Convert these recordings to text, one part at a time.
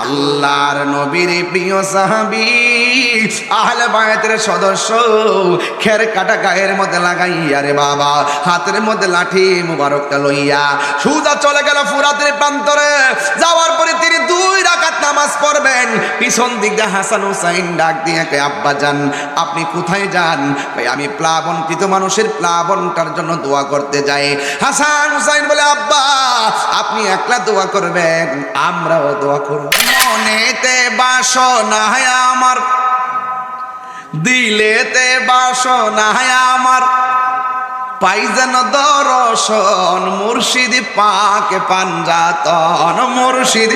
আল্লাহর নবীর প্রিয় সাহাবী আহলে বায়াতের সদস্য খের কাটা গায়ের মধ্যে লাগাইয়া রে বাবা হাতের মধ্যে লাঠি মুবারকটা লইয়া সুজা চলে গেল ফুরাতের প্রান্তরে। যাওয়ার পরে তিনি 2 রাকাত নামাজ পড়বেন। পিছন দিক দিয়ে হাসান হুসাইন ডাক দিয়ে কয়, আব্বা যান আপনি কোথায় যান? কয়, আমি প্লাবনকৃত মানুষের প্লাবনটার জন্য দোয়া করতে যাই। হাসান হুসাইন বলে, আব্বা আপনি একলা দোয়া করবেন, আমরাও দোয়া করব। মনেতে বাসনা আমার, দিলেতে বাসনা আমার, পাই যেন দর্শন মুর্শিদ পাকে পাঞ্জাতন, মুর্শিদ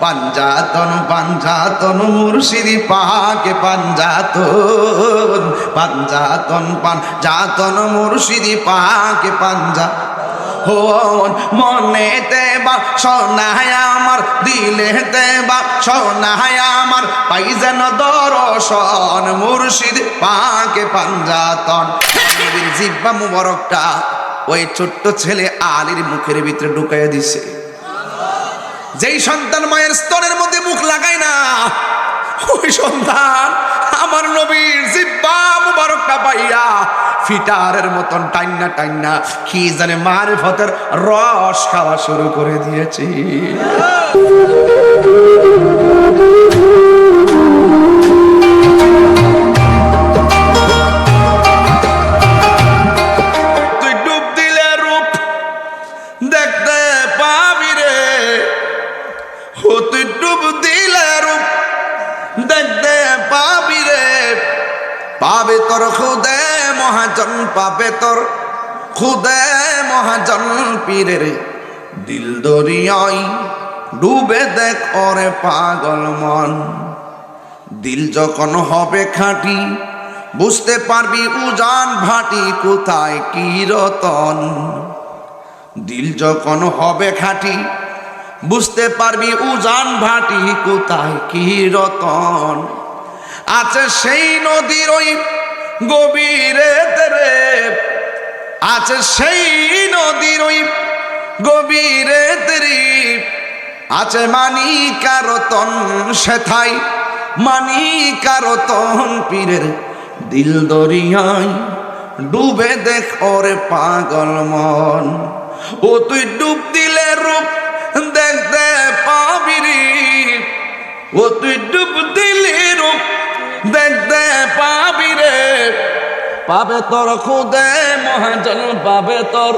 পাঞ্জাতন পাঞ্জাতন মুর্শিদ পাকে পাঞ্জাতন, পাঞ্জাতন পাঞ্জাতন মুর্শিদ পাকে পাঞ্জাতন। মনেতে বাসনা আমার, দিলেতে বাসনা আমার, পাই যেন দর্শন মুর্শিদ পাকে পাঞ্জাতন। নবীর জিহ্বা মুবারকটা ওই ছোট্ট ছেলে আলীর মুখের ভিতরে ঢুকাইয়া দিছে। যেই সন্তান মায়ের স্তনের মধ্যে মুখ লাগায় না, ওই সন্তান আমার নবীর জিহ্বা মুবারকটা পাইয়া ফিটারের মতন টাইন্না টাইন্না কি জানে মারিফতের রস খাওয়া শুরু করে দিয়েছি। তুই ডুব দিলে রূপ দেখতে পাবি রে, ও তুই ডুব দিলে রূপ দেখতে পাবি রে, পাবে তোর খুদে মহাজন, পাবে তোর খুদে মহাজন পীরের দিল দরিয়ায় ডুবে দেখ ওরে পাগল মন। দিল যখন হবে খাঁটি বুঝতে পারবি উজান ভাটি কোথায় কি রতন। দিল যখন হবে খাঁটি বুঝতে পারবি উজান ভাটি কোথায় কি রতন। আছে সেই নদীর ওই গভীরে রে, আছে সেই নদীর ওই গভীরে রে, আছে মানিকার রতন সেথায়, মানিকার রতন পীরের দিল দরিয়ায় ডুবে দেখ ওরে পাগল মন। ও তুই ডুব দিলে রূপ দেখতে পাবি রে, ও তুই ডুব দিলে রূপ দেখতে পাবি রে, পাবে তোর খুদে মহাজন, পাবে তোর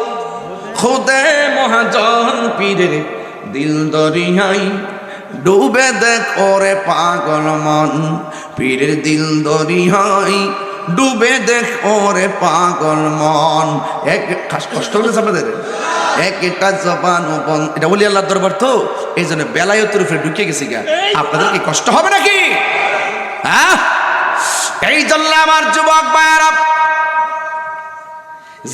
খুদে মহাজন পীরের দিল দরিয়ায় ডুবে দেখ ওরে পাগল মন। পীরের দিল দরিয়ায় ডুবে দেখ ওরে পাগল মন। এক কষ্ট হলেছে আপনাদের, একটা জবান বন, এটা বলি আল্লাহর দরবার তো এই জন্য বেলায়তের উপরে ঢুকে গেছি গা। আপনাদের কি কষ্ট হবে নাকি? হ্যাঁ, এই জন্য আমার যুবক ভাইরা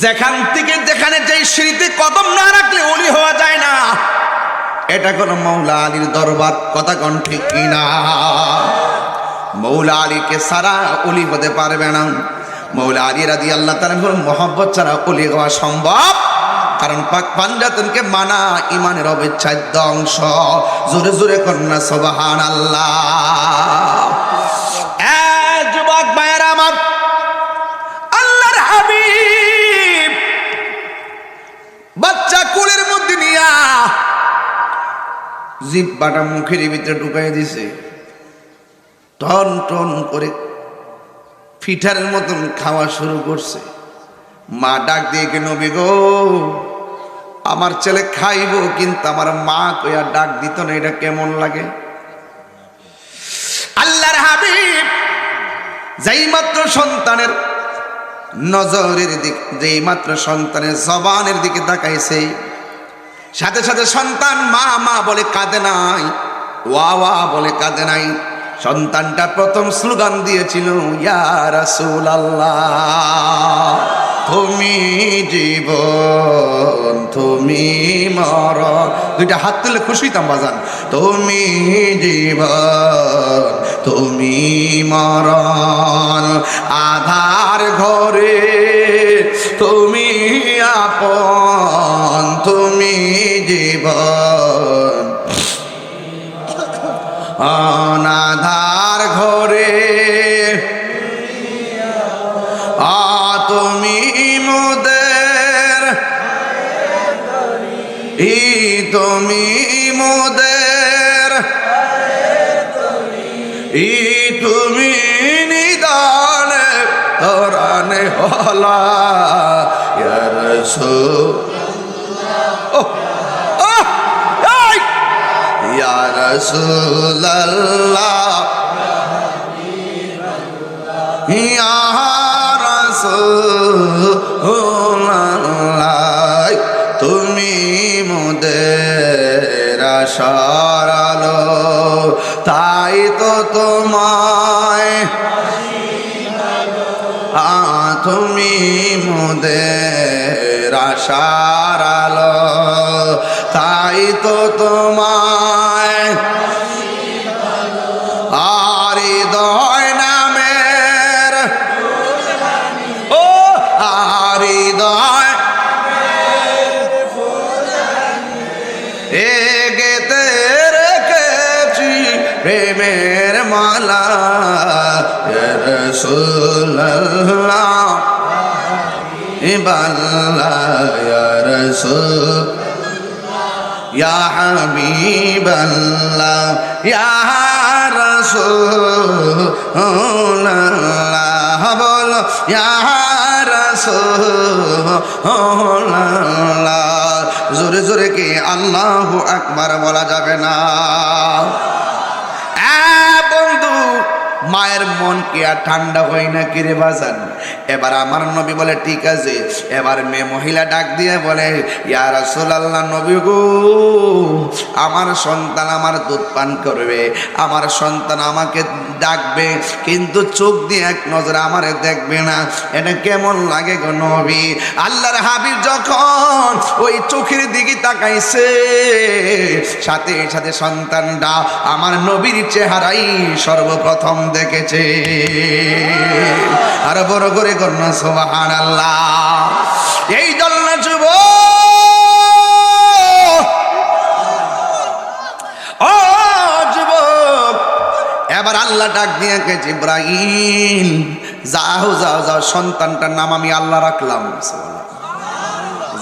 যেখান থেকে যেখানে যেই সিঁড়িতে কদম না রাখলে ওলি হওয়া যায় না, এটা কোন মৌলা আলীর দরবার। কথা কোন ঠিক কিনা? মৌলা আলীকে সারা ওলি হতে পারবে না। মৌলা আলী রাদিয়াল্লাহু তাআলা মহব্বত ছাড়া ওলি হওয়া সম্ভব, কারণ পাক পাঞ্জাতনকে মানা ইমানের অবিচ্ছেদ্য অংশ। জোরে জোরে কন্যা সুবহানাল্লাহ। যুবক ভাইরা আমার, আল্লাহর হাবিব বাচ্চা কোলের মধ্যে নিয়া জিহ্বাটা মুখের ভিতরে ঢুকাই দিছে, টন টন করে ফিটারের মতন খাওয়া শুরু করছে। মা ডাক দিয়ে কে, নবী গো আমার ছেলে খাইব, কিন্তু আমার মা কইয়া ডাক দিত না, এটা কেমন লাগে? আল্লাহর হাবিব যেই মাত্র সন্তানের নজরের দিক, যেই মাত্র সন্তানের জবানের দিকে তাকাইছে, সাথে সাথে সন্তান মা মা বলে কাঁদে নাই, ওয়া ওয়া বলে কাঁদে নাই। সন্তানটা প্রথম স্লোগান দিয়েছিল, ইয়া রাসূলুল্লাহ তুমি জীবন তুমি মরণ। দুইটা হাত তুলে খুশি হইতাম বাজান। তুমি জীবন তুমি মরণ, আধার ঘরে তুমি আপন, তুমি জীবন অনাধার ঘরে তুমি মোদের তুমি মোদের তুমি নিদানে তোরানে হলা ইয়া রাসূল ইয়া রাসূলুল্লাহ ইয়া রাসূলুল্লাহ তুমি মোদের আশার আলো তাই তো তোমায় তুমি মোদের আশার আলো তাই তো তোমায় আর হৃদয় নামের ও আর হৃদয় এগেতে রেখেছি প্রেমের মালা ইয়া রাসূলুল্লাহ ইবাল্লাহ ইয়া রাসূল ইয়া হাবিবাল্লাহ ইয়া রাসূলুল্লাহ বলো ইয়া রাসূলুল্লাহ জোরে জোরে কি আল্লাহু আকবার বলা যাবে না? বন্ধু মায়ের মন কি আর ঠান্ডা হয় না কিরে বাজান? এবার আমার নবী বলে ঠিক আছে। এবার মেয়ে মহিলা ডাক দিয়ে বলে ইয়া রাসূলুল্লাহ নবী গো আমার সন্তান আমার দুধ পান করবে, আমার সন্তান আমাকে ডাকবে কিন্তু চোখ দিয়ে এক নজর আমারে দেখবে না, এটা কেমন লাগে গো নবী? আল্লাহর হাবিব যখন ওই চোখের দিকে তাকাইছে সাথে সাথে সন্তানটা আমার নবীর চেহারাই সর্বপ্রথম দেখেছে। আর বড় করে কন্যা সুবহানাল্লাহ। এই জন্য যুবক এবার আল্লাহ ডাক দিয়ে কে জিবরাইল যাও যাও যাও সন্তানটার নাম আমি আল্লাহ রাখলাম,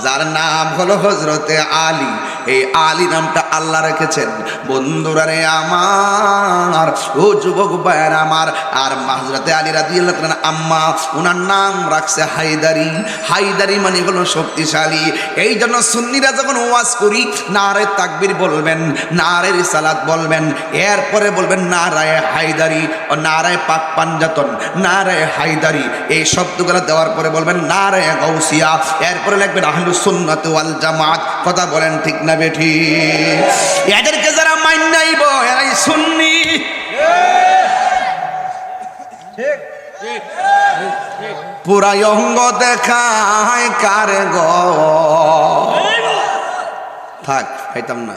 যার নাম হলো হযরতে আলী। এই আলী নামটা আল্লাহ রেখেছেন। বন্ধুরা রে আমার, ও যুবক ভাইয়ের আমার, আর হযরতে আলী রাদিয়াল্লাহু তাআলা আম্মা ওনার নাম রাখছে হায়দারি। হায়দারি মানে হলো শক্তিশালী। এই জন্য সুন্নিরা যখন ওয়াজ করি নারে তাকবীর বলবেন, নারে রিসালাত বলবেন, এরপরে বলবেন নারায়ে হায়দারি ও নারায়ে পাক পাঞ্জাতন, নারায়ে হায়দারি। এই শব্দগুলো দেওয়ার পরে বলবেন নারায়ে গাউসিয়া, এরপরে লিখবেন আহলুস সুন্নাত ওয়াল জামাত। কথা বলেন ঠিক না বেঠি? এদেরকে যারা মাইনাইব এরাই সুন্নি। ঠিক পুরা অঙ্গ দেখায় কারে গো, থাক খাইতাম না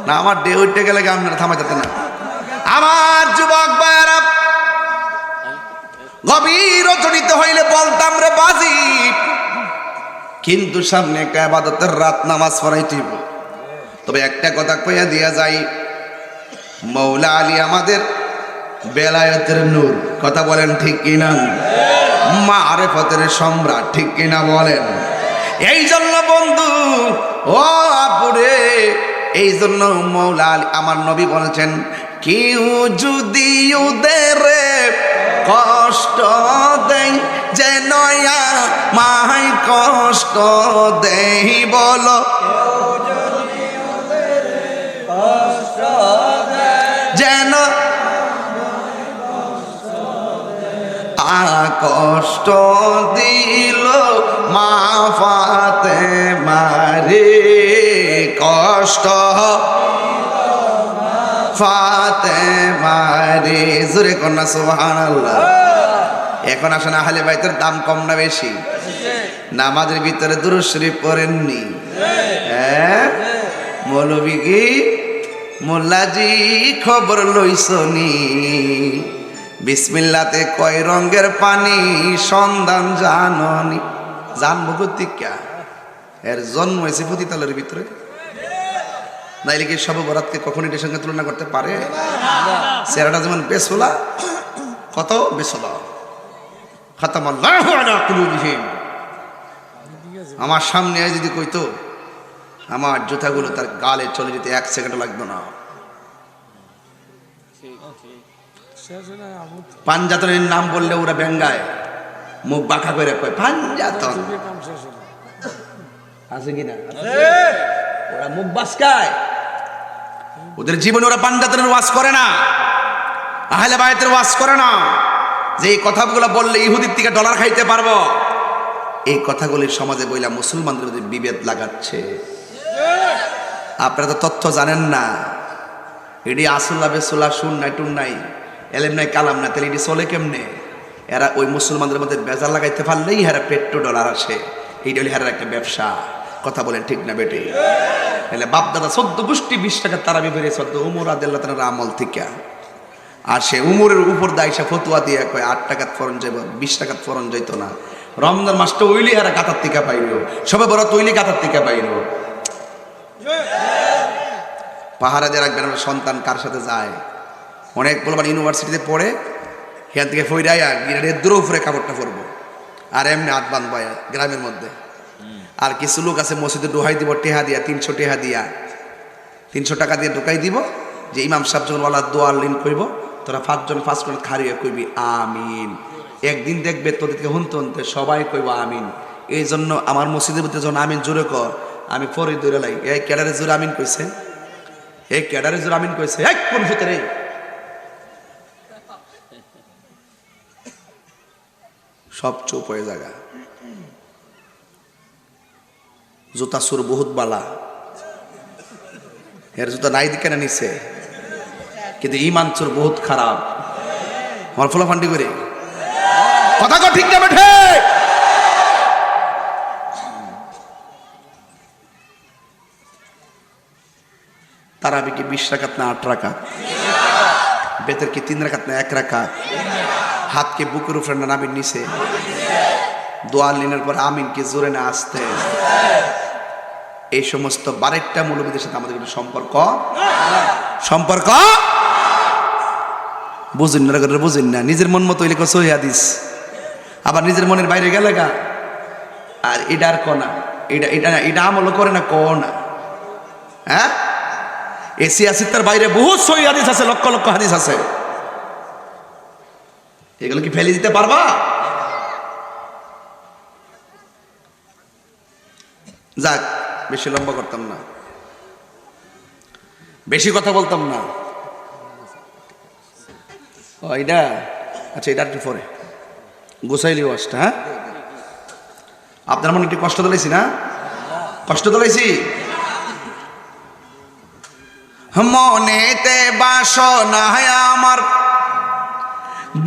না, আমার ডে উঠতে গেলে আপনারা থামাইতে না। আমার যুবক ভাইয়েরা গভীর জড়িত হইলে বলতাম রে বাজি, কিন্তু সামনে একটা ইবাদতের রাত নামাজ পড়াইতে হইব। তবে একটা কথা কইয়া দিয়া যাই, মৌলা আলী আমাদের বেলায়েতের নূর। কথা বলেন ঠিক কিনা? মারেফতের সম্রাট, ঠিক কিনা বলেন? এই জন্য বন্ধু ও আপুরে, এই জন্য মৌলা আলী আমার নবী বলেছেন কেউ যদি ওদের কষ্ট দেয় যেন মাই কষ্ট দেই, বলো যেন কষ্ট দিল মা ফাতেমারে, কষ্ট ফাতেমারে। জোরে কন্যা সুবহানাল্লাহ। এখন আসেন আহলে বাইতের দাম কম না বেশি? নামাজের ভিতরে দুরূদ শরীফ পড়েননি? হ্যাঁ মৌলবী কি মোল্লাজি খবর লইছনি, বিসমিল্লাতে কয় রঙের পানি সন্ধান জাননি। জানবো কর্তিকা এর জন্ম হয়েছে পতিতালের ভিতরে। নাইলে কি সব বরাতকে কখন এটার সঙ্গে তুলনা করতে পারে? চেহারাটা যেমন বেসোলা, কত বেসোলা। খাতামাল্লাহু আলা কুলুবিহিম। আমার সামনে যদি কইতো আমার জুতাগুলো তার গালে চলে যেতে 1 সেকেন্ড লাগতো না। পাঞ্জাতনের নাম বললে ওরা ব্যঙ্গায়, মুখ বাঁকা করে কয় পাঞ্জাতন। আছে কিনা? ওরা মুখ বাঁচকায়, ওদের জীবনে ওরা পাঞ্জাতনের ওয়াজ করে না, আহলে বায়তের ওয়াজ করে না, যে এই কথাগুলো বললে ইহুদির থেকে ডলার খাইতে পারবো। এই কথাগুলি সমাজে বইলা মুসলমানদের মধ্যে বিভেদ লাগাচ্ছে। আপনারা তো তথ্য জানেন না। এটি আসল্লা বেসুল্লা শুন নাই টুন নাই এলেম নাই কালাম না, তাহলে এটি চলে কেমনে? এরা ওই মুসলমানদের মধ্যে বেজার লাগাইতে পারলেই হেরা পেট্রো ডলার আসে। এইটা হলে হেরার একটা ব্যবসা। কথা বলেন ঠিক না বেটে? তাহলে বাপ দাদা 14 গোষ্ঠী 20 টাকা তারা বেরিয়ে 14 উমর আদিল্লাহ তার আমল থেকে। আর সে উমরের উপর দায়সা ফতুয়া দিয়ে কয় 8 টাকাত ফরন যাইব, 20 টাকাত ফরন যাইত না। রমজান মাসটা ওইলি হেরা কাতার থেকে পাইল, সবে বড় তৈলি কাতার থেকে পাইল। পাহাড়ে দিয়ে রাখবেন সন্তান কার সাথে যায়। অনেক বলবেন ইউনিভার্সিটিতে পড়ে, এখান থেকে ফইরাইয়া গিরারের দূর উপরে কাপড়টা পরবো আর এমনি হাত বাঁধবো গ্রামের মধ্যে। আর কিছু লোক আছে মসজিদে ডোহাই দিব টেহা দিয়া, 300 টেহা দিয়া, 300 টাকা দিয়ে ঢুকাই দিব যে ইমাম সাহেব যখন ওয়ালা দোয়ার লিন কইব, তোরা 5 জন 5 করে খাড়িয়ে কইবি আমিন। একদিন দেখবে তোদেরকে হুনতে হুনতে সবাই কইব আমিন। এই জন্য আমার মসজিদের ভিতরে যখন আমিন জোরে কর, আমি পরে দৌড়ে লাই, এই ক্যাডারে জোরে আমিন কইছে, এই ক্যাডারে জোরে আমিন কইছে, এক কোন ভিতরে সব চুপ হয়ে জায়গা। জুতা সুর বহুত বালা, এর জুতা নাই দিকে না নিছে, কিন্তু ইমান চোর বহুত খারাপ। আমার ফোলা ফান্ডি করে কথা কো ঠিক না বেঠে? তারাবি কি 20 রাকাত না 8 রাকাত? বেতের কি 3 রাকাত না 1 রাকাত? হাত কি বুকের উপরে না নাবির নিচে? দোয়া লিনের পর আমিন কি জোরে না আসতে? এই সমস্ত বারেকটা মৌলবীদের সাথে আমাদের কোনো সম্পর্ক বুঝুন না, বুঝুন না। নিজের মন মতো এলাকা সহি হাদিস, আবার নিজের মনের বাইরে গেলে গা আর এটা আর কনা, এটা আমল করে না কনা। হ্যাঁ, এসি আসিতার বাইরে বহুত সহি হাদিস আছে, লক্ষ লক্ষ হাদিস আছে। এগুলো কি ফেলে দিতে পারবা? যাক, বেশি লম্বা করতাম না, বেশি কথা বলতাম না। এটা আচ্ছা, এটা একটু পরে গোসাইলি ওয়াজটা। হ্যাঁ, আপনার মনে একটু কষ্ট দিলাইছি না? কষ্ট দিলাইছি? মনেতে বাসনা আমার,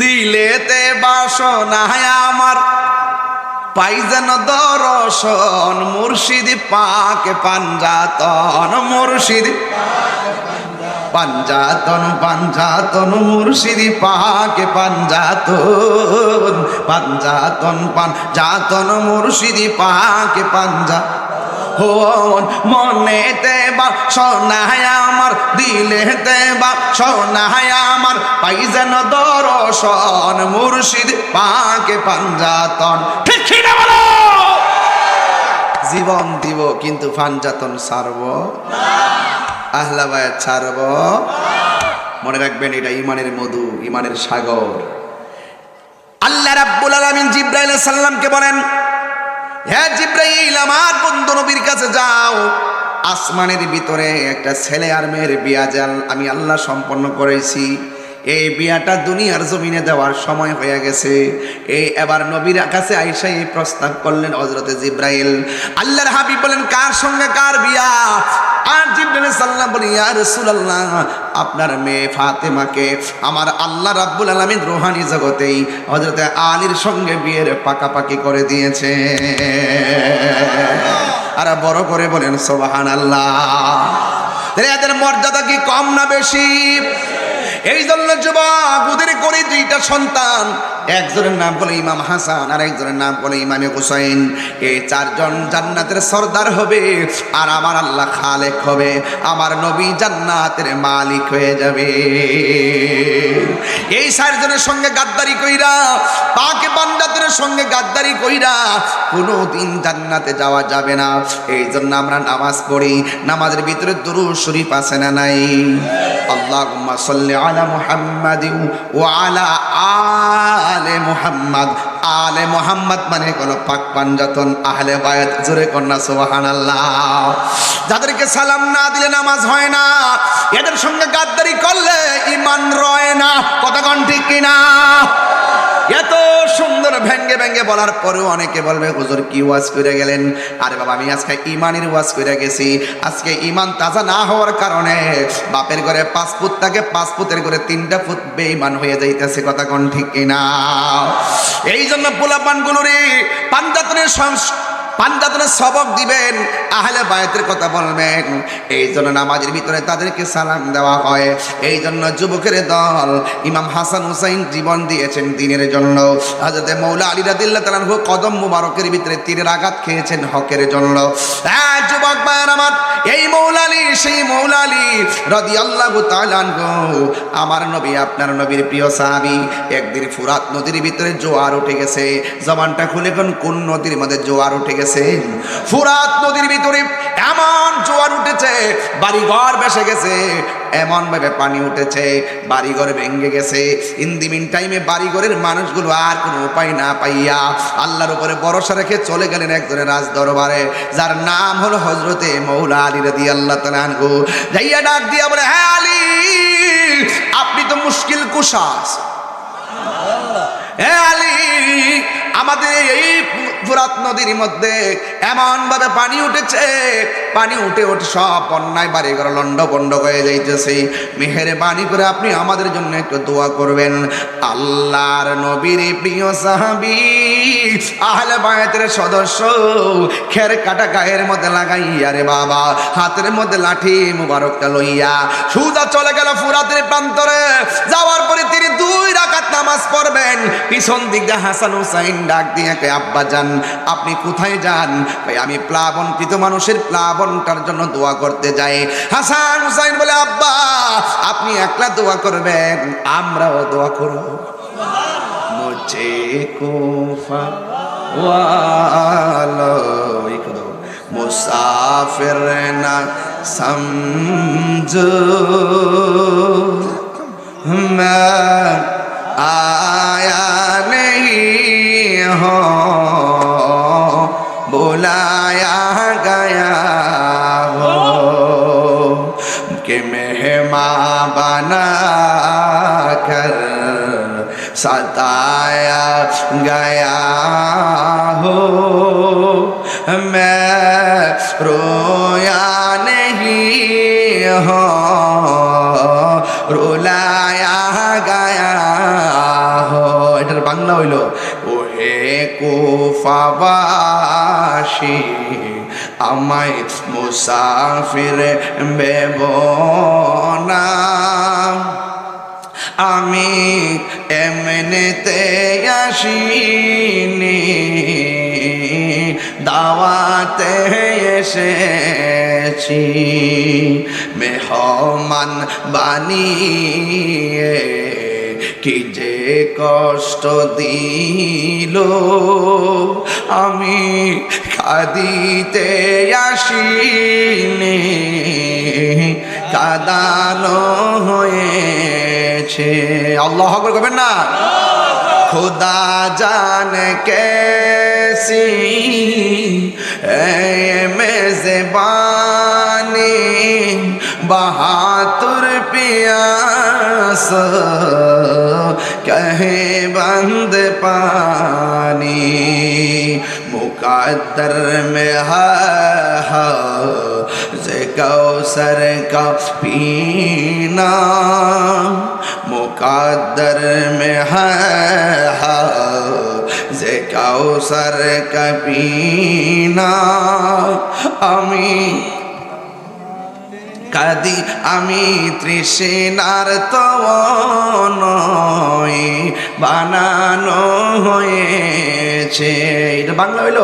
দিলেতে বাসনা আমার, পাই যেন দর্শন মুর্শিদ পাকে পাঞ্জাতন, মুর্শিদ পাঞ্জাতন পাঞ্জাতন, মুর্শিদ পাকে পাঞ্জাতন, পাঞ্জাতন পাঞ্জাতন, মুর্শিদ পাকে পাঞ্জাতন। মনেতে বাসনা আমার, দিলেতে বাসনা আমার, পাই যেন দর্শন মুর্শিদ পাকে পাঞ্জাতন। ঠিক না বলো? জীবন দিব কিন্তু পাঞ্জাতন ছাড়ব না, আহলা বায়াত ছাড়ব। মনে রাখবেন, এটা ইমানের মধু, ইমানের সাগর। আল্লাহ রাব্বুল আলামিন জিবরাইল আলাইহিস সালামকে বলেন, হে জিবরাইল, আমার বন্ধু নবীর কাছে যাও, আসমানের ভিতরে একটা ছেলে আর মেয়ের বিয়া আমি আল্লাহ সম্পন্ন করেছি। এই বিয়াটা দুনিয়ার জমিনে দেওয়ার সময় হয়ে গেছে। এই এবার নবীর কাছে আয়েশা এই প্রস্তাব করলেন হযরতে জিবরাইল। আল্লাহর হাবিব বলেন, কার সঙ্গে কার বিয়া? আর জিবরাইল সাল্লাল্লাহু বলেন, ইয়া রাসূলুল্লাহ, আপনার মেয়ে ফাতেমাকে আমার আল্লাহ রাব্বুল আলামিন রূহানি জগতেই হযরতে আলীর সঙ্গে বিয়ের পাকাপাকি করে দিয়েছে। আর বড় করে বলেন সুবহানাল্লাহ। এদের মর্যাদা কি কম না বেশি? এই জন্য যুবক, ওদের করে দুইটা সন্তান একজনের নাম হলো ইমাম হাসান আর একজনের নাম হলো ইমামে হুসাইন। এই চারজন জান্নাতের সর্দার হবে আর আমার আল্লাহ খালেক হবে, আমার নবী জান্নাতের মালিক হয়ে যাবে। এই চারজনের সঙ্গে গাদ্দারি কইরা, পাকে বান্দাদের সঙ্গে গাদ্দারি কইরা কোনোদিন জান্নাতে যাওয়া যাবে না। এই জন্য আমরা নামাজ পড়ি, নামাজের ভিতরে দুরূদ শরীফ আছে না নাই? আল্লাহুম্মা সাল্লি আলা মুহাম্মাদিন ওয়া আলা আলে মুহাম্মাদ। আলে মুহাম্মাদ মানে হলো পাক পাঞ্জাতন, আহলে বায়াত। জোরে কন্যা সুবহানাল্লাহ। যাদেরকে সালাম না দিলে নামাজ হয় না, এদের সঙ্গে গাদ্দারি করলে ঈমান রয় না। কথা কোন ঠিক কিনা? এত সুন্দর ভেঙ্গে ভেঙ্গে বলার পরেও অনেকে বলবে হুজুর কি ওয়াজ করে গেলেন। আরে বাবা, আমি আজকে ইমানের ওয়াজ করে গেছি। আজকে ইমান তাজা না হওয়ার কারণে বাপের ঘরে 5 ফুট থাকে, 5 ফুটের ঘরে 3টা ফুট বেঈমান হয়ে যাইতেছে। কথা কোন ঠিক কিনা? এই জন্য পোলাপানগুলোরে পাঞ্জাতনের সবক দিবেন, আহলে বায়াতের কথা বলবেন। এই জন্য নামাজের ভিতরে তাদেরকে সালাম দেওয়া হয়। এই জন্য যুবকের দল ইমাম হাসান হুসাইন জীবন দিয়েছেন দ্বীনের জন্য। হযরতে মৌলা আলী রাদিয়াল্লাহু তাআলা আনহু কদম মুবারকের ভিতরে তীরের আঘাত খেয়েছেন হকের জন্য। হ্যাঁ যুবক ভাইরা আমার, এই মৌলা আলী সেই মৌলা আলী রাদিয়াল্লাহু তাআলা আনহু আমার নবী, আপনার নবীর প্রিয় সাহাবী। একদিন ফুরাত নদীর ভিতরে জোয়ার উঠে গেছে। জবানটা খুলে কোন নদীর মধ্যে জোয়ার উঠে গেছে? ফুরাত নদীর ভিতরে এমন জোয়ার উঠেছে, বাড়িঘর ভেসে গেছে, এমন ভাবে পানি উঠেছে, বাড়িঘর ভেঙে গেছে। ইন দি মিন টাইমে বাড়িঘরের মানুষগুলো আর কোনো উপায় না পাইয়া আল্লাহর উপরে ভরসা রেখে চলে গেলেন একজনের রাজ দরবারে, যার নাম হলো হযরতে মৌলা আলী রাদিয়াল্লাহু তাআলা আনহু। যাইয়া ডাক দিয়া বলে, হ্যাঁ আলী, আপনি তো মুশকিল কুশা। হ্যাঁ আলী, আমাদের এই ফুরাত নদীর মধ্যে এমন ভাবে পানি উঠেছে, পানি উঠে উঠে সব অন্যায় বাড়ি ঘর লন্ড বন্ড হয়ে যাইতেছে। মেহেরবানি করে আপনি আমাদের জন্য একটু দোয়া করবেন। আল্লাহর নবীর প্রিয় সাহাবী, আহলে বায়াতের সদস্য, খের কাটা গায়ের মধ্যে লাগাইয়া রে বাবা, হাতের মধ্যে লাঠি মুবারকটা লইয়া সুজা চলে গেল ফুরাতের প্রান্তরে। যাওয়ার পরে তিনি 2 রাকাত নামাজ পড়বেন। পিছন দিক দিয়ে হাসান হুসাইন ডাক দিয়ে কে, আব্বা যান, আপনি কোথায় যান? ভাই আমি প্লাবনকৃত মানুষের প্লাবনটার জন্য দোয়া করতে যাই। হাসান হুসাইন বলে, আব্বা আপনি একলা দোয়া করবেন, আমরাও দোয়া করব। মুঝে কুফা ওয়ালো মুসাফির না সমঝো, मैं आया नहीं हो, बुलाया गया हो, कि मेहमान बना कर सताया गया हो। मैं रोया नहीं हो, রুলায়া গায়া হো। এটার বাংলা হইল, ওহে কুফাবাসী আমায় মুসাফির বেবনা, আমি এমনিতে আসিনি, দাওয়াতে এসেছি। মেহমান বানিয়ে কি যে কষ্ট দিল, আমি কাঁদিতে আসিনি, কাঁদানো হয়েছে। আল্লাহু আকবার করবেন না? खुदा जाने कैसी मेज़बानी, बहातुर पियास कहे बंद पानी, मुकद्दर में है से कौसर का पीना, मुकद्दर में है से कौसर का पीना। আমি কাঁদি আমি তৃষ্ণার তনয় বানানো হয়েছে। এটা বাংলা হইল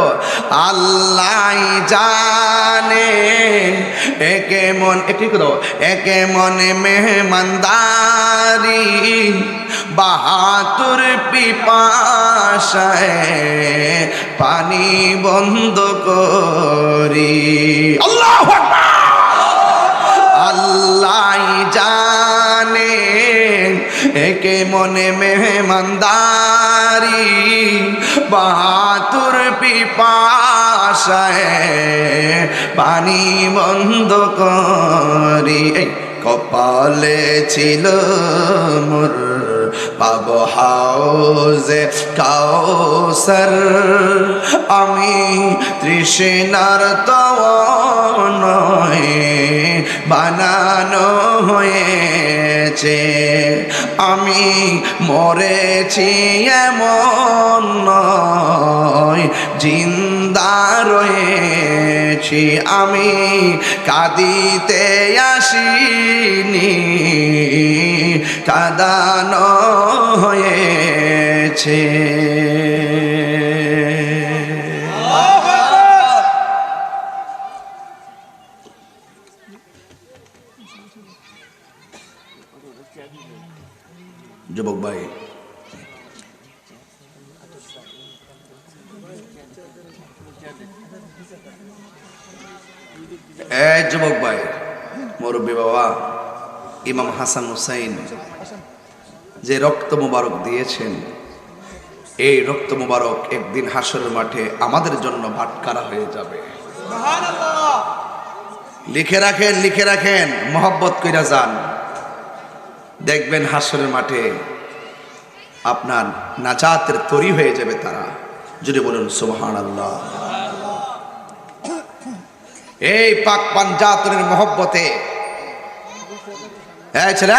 আল্লাহ জানে একে মন একটি করো একে মনে মেহমানদারি বাহাতুর পিপাসায় পানি বন্ধ করি। আল্লাহু আকবার। আল্লাহ জানে একে মনে মেহমানদারি বাহাতুর পিপাসায় পানি বন্ধ করি। কপালে ছিল মোর পাব হাউজে কাউসার আমি তৃষ্ণার তনয় বানানো হয়েছে। আমি মরেছি এমন নয় জিন্দা রয়েছি। আমি কাঁদিতে আসিনি কাঁদানো হয়েছে। যুবক ভাই, যুবক ভাই, মুরব্বী বাবা ইমাম হাসান হুসাইন যে রক্ত মুবারক দিয়েছেন, এই রক্ত মুবারক একদিন হাসরের মাঠে আমাদের জন্য বাটখারা হয়ে যাবে। লিখে রাখেন, লিখে রাখেন, মহব্বত কইরা যান, দেখবেন হাসরের মাঠে আপনার নাজাতের তরি হয়ে যাবে তারা। যদি বলুন সুবহানাল্লাহ। এই পাক পাঞ্জাতনের মহব্বতে ছেলে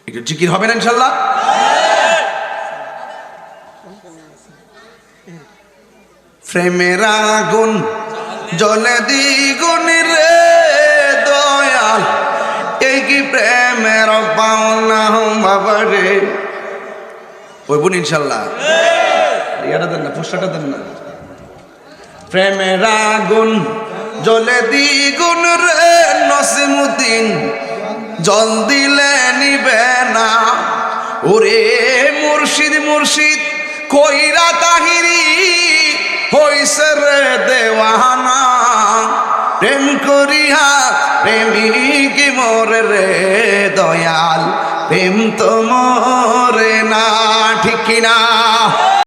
একটু জিকির হবে না ইনশাল্লাহ? প্রেমের আগুন জ্বলে দ্বিগুণ রে দয়াল, এই কি প্রেমের পাওনা বাবা রে। বলবুন ইনশাল্লাহ? ইয়াটা দেন না, পোস্টারটা দেন না। প্রেমের আগুন জ্বলে দ্বিগুণ রে নসিমুদ্দিন, জল দিলে নিবে না। ওরে মুর্শিদ মুর্শিদ কইরা তাহিরি হইছে রে দেওয়ানা। প্রেম করিয়া প্রেমিক মরে রে দয়াল, প্রেম তো মরে না। ঠিক কিনা?